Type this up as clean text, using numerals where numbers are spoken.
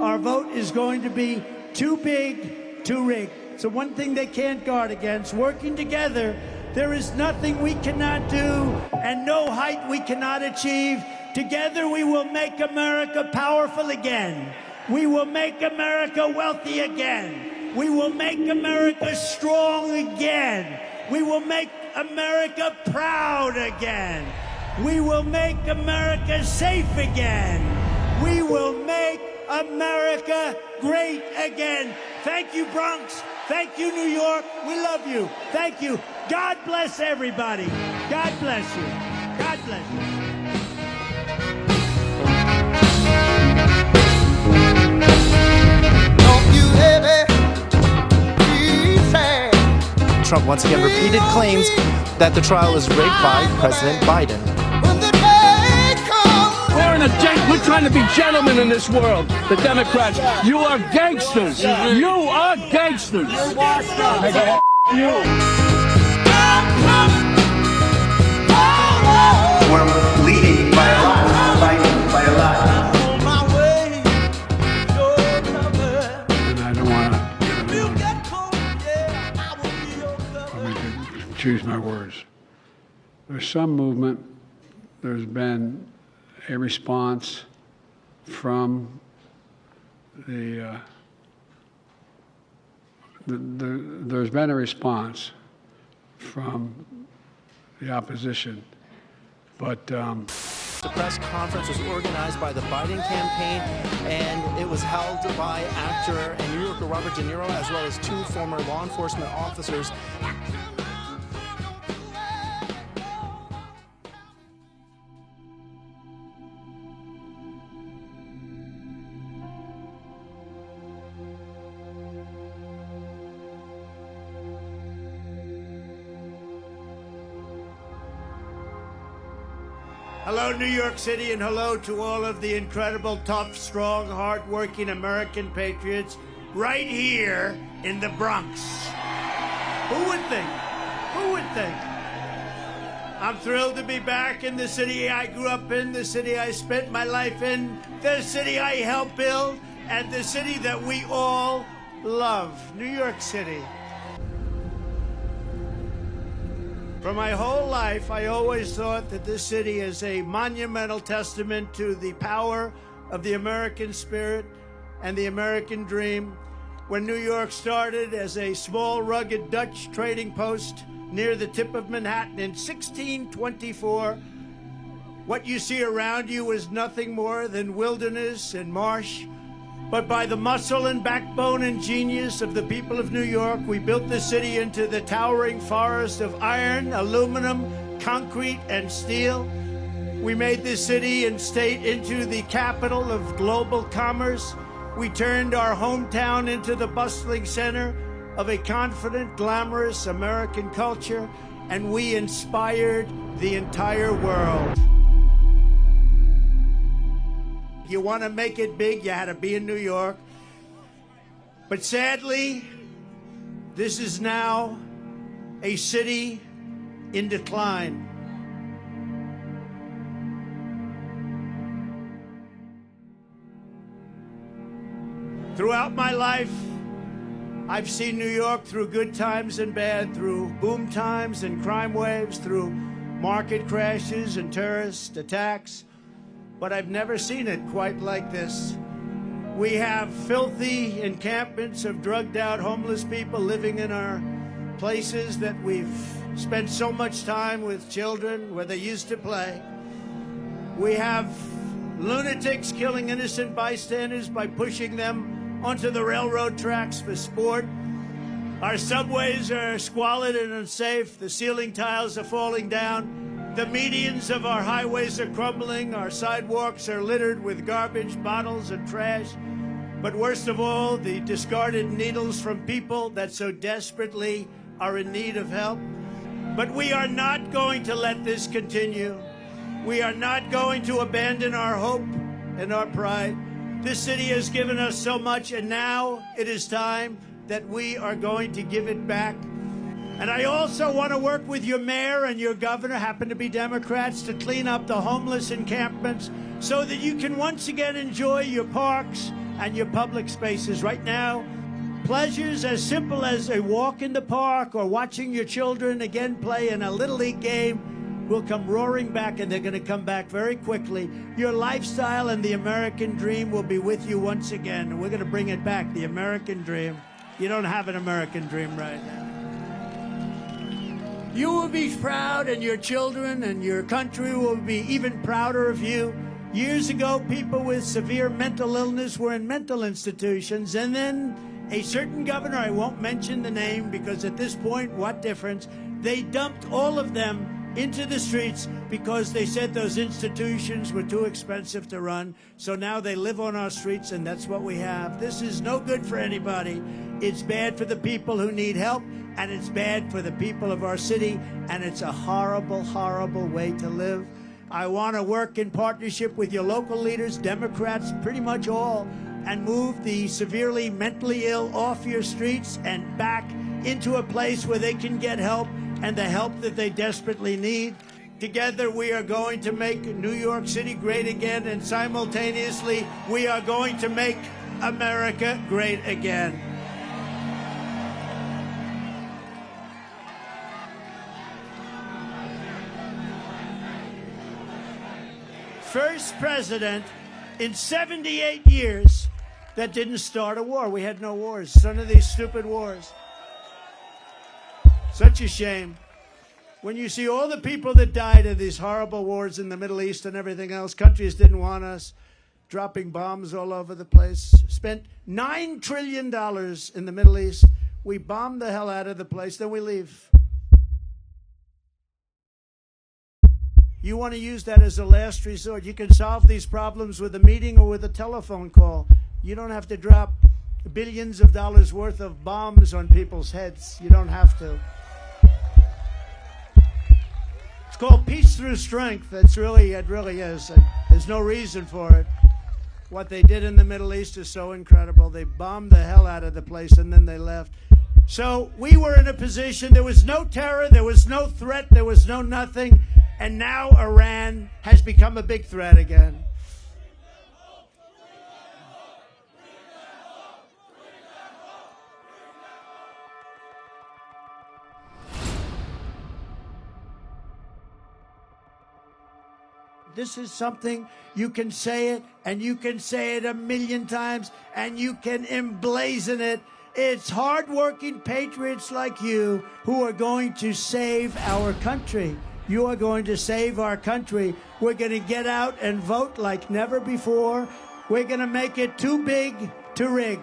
our vote is going to be too big, too rigged. So one thing they can't guard against, working together, there is nothing we cannot do and no height we cannot achieve. Together we will make America powerful again. We will make America wealthy again. We will make America strong again. We will make America proud again. We will make America safe again. We will make America great again. Thank you, Bronx. Thank you, New York. We love you. Thank you. God bless everybody. God bless you. God bless you. Don't you ever be sad. Trump once again repeated claims that the trial is rigged by President Biden. When the day comes, We're trying to be gentlemen in this world. The Democrats, you are gangsters. You are gangsters. You. We're leading by a lot, by a lot. on my way, your cover. And I don't want to, If you get cold, yeah, I will be your cover. let me choose my words. There's some movement. There's been a response from there's been a response from the opposition, but The press conference was organized by the Biden campaign, and it was held by actor and New Yorker Robert De Niro, as well as 2 former law enforcement officers. Hello, New York City, and hello to all of the incredible, tough, strong, hard-working American patriots right here in the Bronx. Who would think? Who would think? I'm thrilled to be back in the city I grew up in, the city I spent my life in, the city I helped build, and the city that we all love, New York City. For my whole life, I always thought that this city is a monumental testament to the power of the American spirit and the American dream. When New York started as a small, rugged Dutch trading post near the tip of Manhattan in 1624, what you see around you is nothing more than wilderness and marsh. But by the muscle and backbone and genius of the people of New York, we built the city into the towering forest of iron, aluminum, concrete, and steel. We made this city and state into the capital of global commerce. We turned our hometown into the bustling center of a confident, glamorous American culture, and we inspired the entire world. You want to make it big, you had to be in New York. But sadly, this is now a city in decline. Throughout my life, I've seen New York through good times and bad, through boom times and crime waves, through market crashes and terrorist attacks. But I've never seen it quite like this. We have filthy encampments of drugged out homeless people living in our places that we've spent so much time with children where they used to play. We have lunatics killing innocent bystanders by pushing them onto the railroad tracks for sport. Our subways are squalid and unsafe. The ceiling tiles are falling down. The medians of our highways are crumbling. Our sidewalks are littered with garbage, bottles, and trash. But worst of all, the discarded needles from people that so desperately are in need of help. But we are not going to let this continue. We are not going to abandon our hope and our pride. This city has given us so much, and now it is time that we are going to give it back. And I also want to work with your mayor and your governor, happen to be Democrats, to clean up the homeless encampments so that you can once again enjoy your parks, and your public spaces. Right now, pleasures as simple as a walk in the park or watching your children again play in a Little League game will come roaring back, and they're going to come back very quickly. Your lifestyle and the American dream will be with you once again, and we're going to bring it back, the American dream. You don't have an American dream right now. You will be proud, and your children and your country will be even prouder of you. Years ago, people with severe mental illness were in mental institutions, and then a certain governor, I won't mention the name because at this point, what difference? They dumped all of them into the streets because they said those institutions were too expensive to run. So now they live on our streets, and that's what we have. This is no good for anybody. It's bad for the people who need help, and it's bad for the people of our city, and it's a horrible, horrible way to live. I want to work in partnership with your local leaders, Democrats, pretty much all, and move the severely mentally ill off your streets and back into a place where they can get help, and the help that they desperately need. Together, we are going to make New York City great again, and simultaneously, we are going to make America great again. First president in 78 years that didn't start a war. We had no wars. None of these stupid wars. Such a shame. When you see all the people that died in these horrible wars in the Middle East and everything else, countries didn't want us, dropping bombs all over the place. Spent $9 trillion in the Middle East. We bomb the hell out of the place, then we leave. You want to use that as a last resort. You can solve these problems with a meeting or with a telephone call. You don't have to drop billions of dollars worth of bombs on people's heads. You don't have to. It's called peace through strength. It really is. There's no reason for it. What they did in the Middle East is so incredible. They bombed the hell out of the place, and then they left. So we were in a position, there was no terror, there was no threat, there was no nothing, and now Iran has become a big threat again. This is something, you can say it, and you can say it 1,000,000 times, and you can emblazon it. It's hardworking patriots like you who are going to save our country. You are going to save our country. We're going to get out and vote like never before. We're going to make it too big to rig.